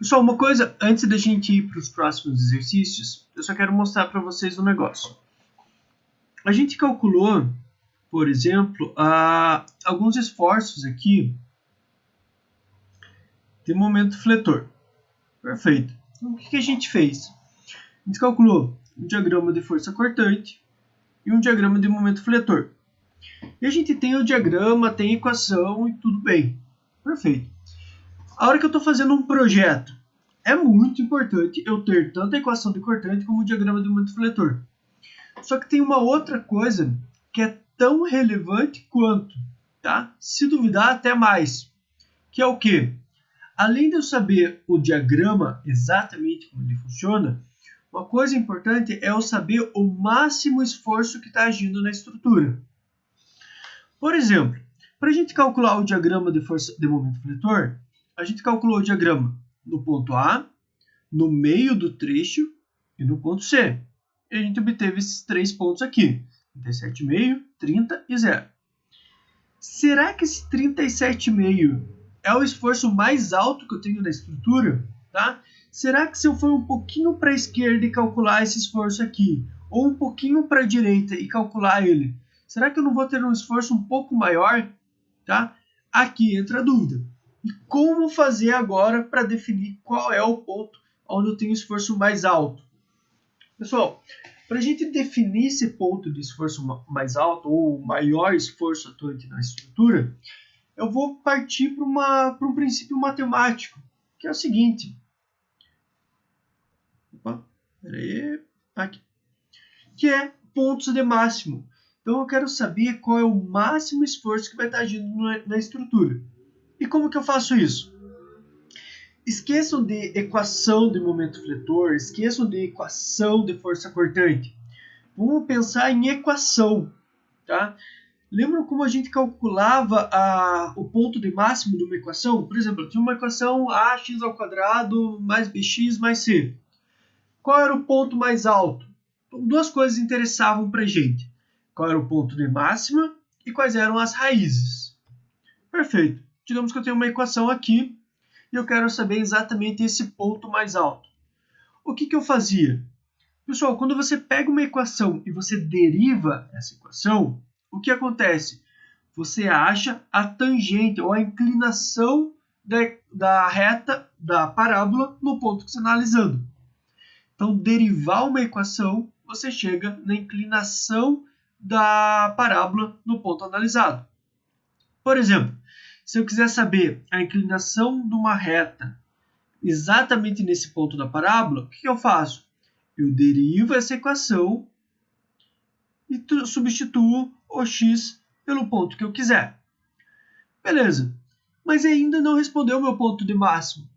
Pessoal, uma coisa, antes da gente ir para os próximos exercícios, eu só quero mostrar para vocês um negócio. A gente calculou, por exemplo, alguns esforços aqui de momento fletor. Perfeito. Então, o que a gente fez? A gente calculou um diagrama de força cortante e um diagrama de momento fletor. E a gente tem o diagrama, tem a equação e tudo bem. Perfeito. A hora que eu estou fazendo um projeto, é muito importante eu ter tanto a equação de cortante como o diagrama de momento fletor. Só que tem uma outra coisa que é tão relevante quanto, tá? Se duvidar, até mais. Que é o quê? Além de eu saber o diagrama exatamente como ele funciona, uma coisa importante é eu saber o máximo esforço que está agindo na estrutura. Por exemplo, para a gente calcular o diagrama de força de momento fletor, a gente calculou o diagrama no ponto A, no meio do trecho e no ponto C. E a gente obteve esses três pontos aqui, 37,5, 30 e 0. Será que esse 37,5 é o esforço mais alto que eu tenho na estrutura? Tá? Será que se eu for um pouquinho para a esquerda e calcular esse esforço aqui, ou um pouquinho para a direita e calcular ele, será que eu não vou ter um esforço um pouco maior? Tá? Aqui entra a dúvida. E como fazer agora para definir qual é o ponto onde eu tenho esforço mais alto? Pessoal, para a gente definir esse ponto de esforço mais alto ou maior esforço atuante na estrutura, eu vou partir para um princípio matemático, que é o seguinte. Aqui. Que é pontos de máximo. Então eu quero saber qual é o máximo esforço que vai estar agindo na estrutura. E como que eu faço isso? Esqueçam de equação de momento fletor, esqueçam de equação de força cortante. Vamos pensar em equação, tá? Lembram como a gente calculava o ponto de máximo de uma equação? Por exemplo, eu tinha uma equação ax ao quadrado mais bx mais c. Qual era o ponto mais alto? Então, duas coisas interessavam para a gente. Qual era o ponto de máxima e quais eram as raízes. Perfeito. Digamos que eu tenho uma equação aqui e eu quero saber exatamente esse ponto mais alto. O que eu fazia? Pessoal, quando você pega uma equação e você deriva essa equação, o que acontece? Você acha a tangente ou a inclinação da reta da parábola no ponto que você está analisando. Então, derivar uma equação, você chega na inclinação da parábola no ponto analisado. Por exemplo, se eu quiser saber a inclinação de uma reta exatamente nesse ponto da parábola, o que eu faço? Eu derivo essa equação e substituo o x pelo ponto que eu quiser. Beleza, mas ainda não respondeu o meu ponto de máximo.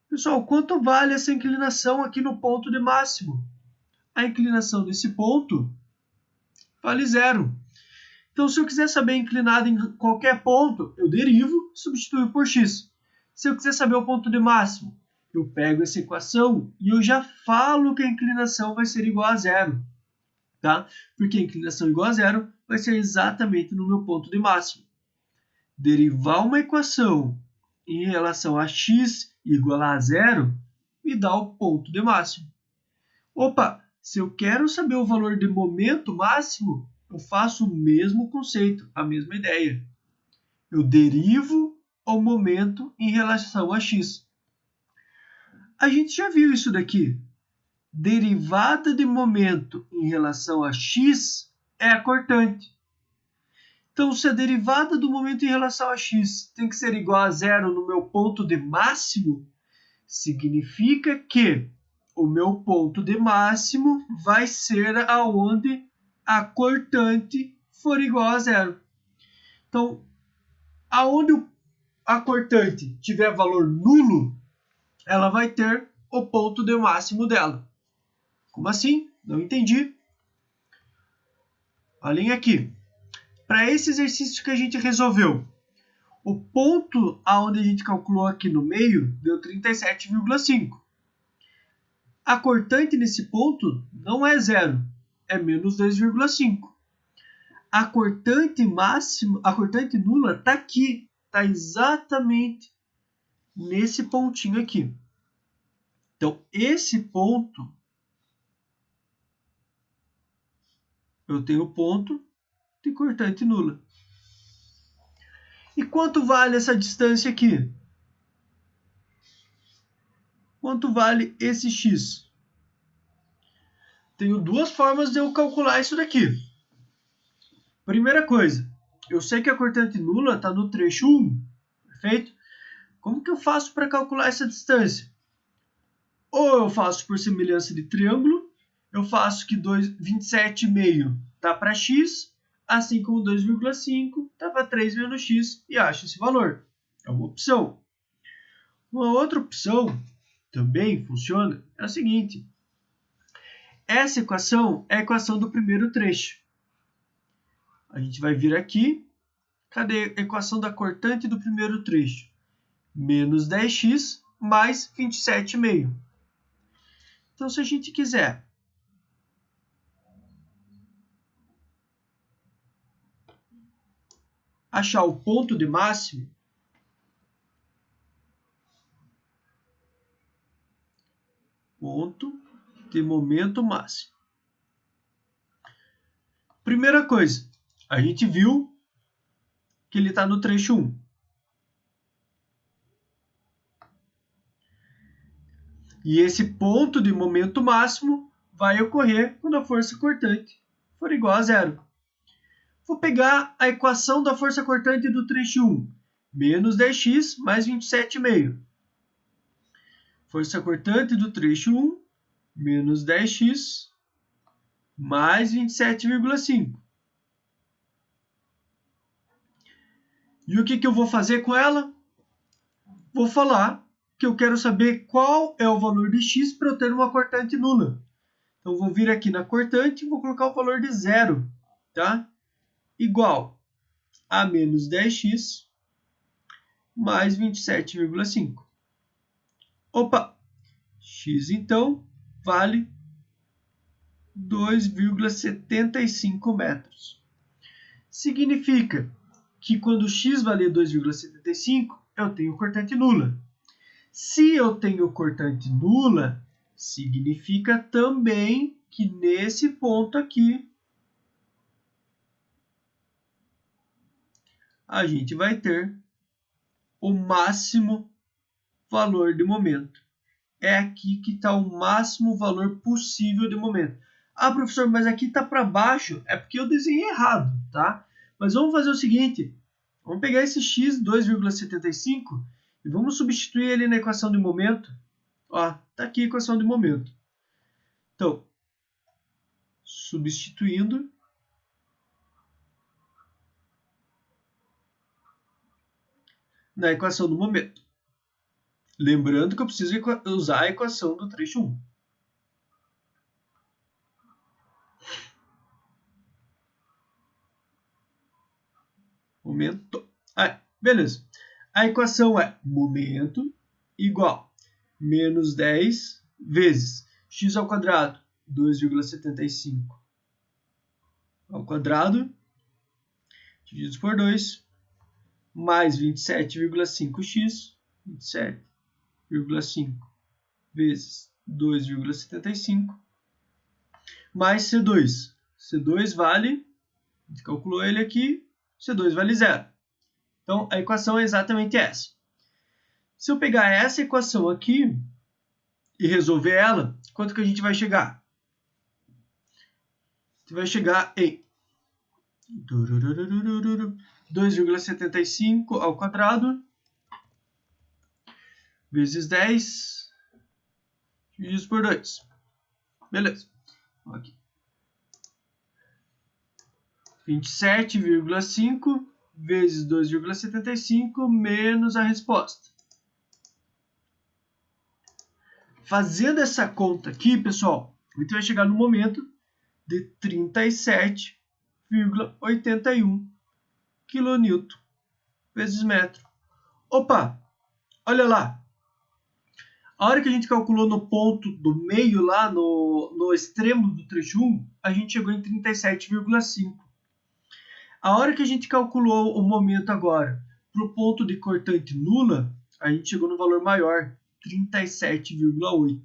Pessoal, quanto vale essa inclinação aqui no ponto de máximo? A inclinação desse ponto vale 0. Então, se eu quiser saber a inclinada em qualquer ponto, eu derivo e substituo por x. Se eu quiser saber o ponto de máximo, eu pego essa equação e eu já falo que a inclinação vai ser igual a 0. Tá? Porque a inclinação igual a 0 vai ser exatamente no meu ponto de máximo. Derivar uma equação em relação a x igual a 0 me dá o ponto de máximo. Opa, se eu quero saber o valor de momento máximo, eu faço o mesmo conceito, a mesma ideia. Eu derivo o momento em relação a x. A gente já viu isso daqui. Derivada de momento em relação a x é a cortante. Então, se a derivada do momento em relação a x tem que ser igual a 0 no meu ponto de máximo, significa que o meu ponto de máximo vai ser aonde a cortante for igual a 0. Então, aonde a cortante tiver valor nulo, ela vai ter o ponto de máximo dela. Como assim? Não entendi. Olhem aqui. Para esse exercício que a gente resolveu, o ponto aonde a gente calculou aqui no meio deu 37,5. A cortante nesse ponto não é 0, é menos 2,5. A cortante máxima, a cortante nula está aqui, está exatamente nesse pontinho aqui. Então, esse ponto, eu tenho ponto de cortante nula. E quanto vale essa distância aqui? Quanto vale esse x? Tenho duas formas de eu calcular isso daqui. Primeira coisa, eu sei que a cortante nula está no trecho 1, perfeito? Como que eu faço para calcular essa distância? Ou eu faço por semelhança de triângulo, eu faço que 27,5 está para x, assim como 2,5 está para 3 menos x, e acho esse valor. É uma opção. Uma outra opção, também funciona, é o seguinte. Essa equação é a equação do primeiro trecho. A gente vai vir aqui. Cadê a equação da cortante do primeiro trecho? Menos 10x mais 27,5. Então, se a gente quiser achar o ponto de máximo, ponto de momento máximo. Primeira coisa, a gente viu que ele está no trecho 1. E esse ponto de momento máximo vai ocorrer quando a força cortante for igual a zero. Vou pegar a equação da força cortante do trecho 1. Menos 10x mais 27,5. Força cortante do trecho 1, menos 10x mais 27,5. E o que eu vou fazer com ela? Vou falar que eu quero saber qual é o valor de x para eu ter uma cortante nula. Então, vou vir aqui na cortante e vou colocar o valor de zero, tá? Igual a menos 10x mais 27,5. Opa! X, então, vale 2,75 metros. Significa que quando x valer 2,75, eu tenho cortante nula. Se eu tenho cortante nula, significa também que nesse ponto aqui, a gente vai ter o máximo valor de momento. É aqui que está o máximo valor possível de momento. Ah, professor, mas aqui está para baixo. É porque eu desenhei errado, tá? Mas vamos fazer o seguinte. Vamos pegar esse x, 2,75, e vamos substituir ele na equação de momento. Ó, tá aqui a equação de momento. Então, substituindo, na equação do momento. Lembrando que eu preciso usar a equação do trecho 1. Momento. Beleza. A equação é momento igual menos 10 vezes x ao quadrado, 2,75 ao quadrado, dividido por 2, mais 27,5x, 27,5 vezes 2,75, mais C2. C2 vale, a gente calculou ele aqui, C2 vale zero. Então, a equação é exatamente essa. Se eu pegar essa equação aqui e resolver ela, quanto que a gente vai chegar? A gente vai chegar em 2,75 ao quadrado vezes 10 dividido por 2. Beleza. Aqui. 27,5 vezes 2,75 menos a resposta. Fazendo essa conta aqui, pessoal, a gente vai chegar no momento de 37,81 kN vezes metro. Opa, olha lá. A hora que a gente calculou no ponto do meio, lá no extremo do trecho 1, a gente chegou em 37,5. A hora que a gente calculou o momento agora para o ponto de cortante nula, a gente chegou no valor maior, 37,8.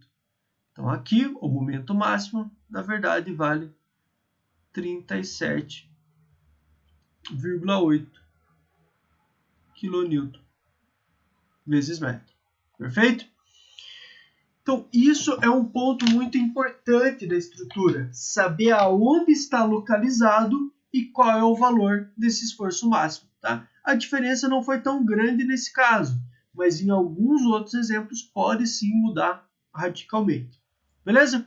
Então, aqui, o momento máximo, na verdade, vale 37,8 kN vezes metro. Perfeito? Então, isso é um ponto muito importante da estrutura. Saber aonde está localizado e qual é o valor desse esforço máximo. Tá? A diferença não foi tão grande nesse caso, mas em alguns outros exemplos pode sim mudar radicalmente. Beleza?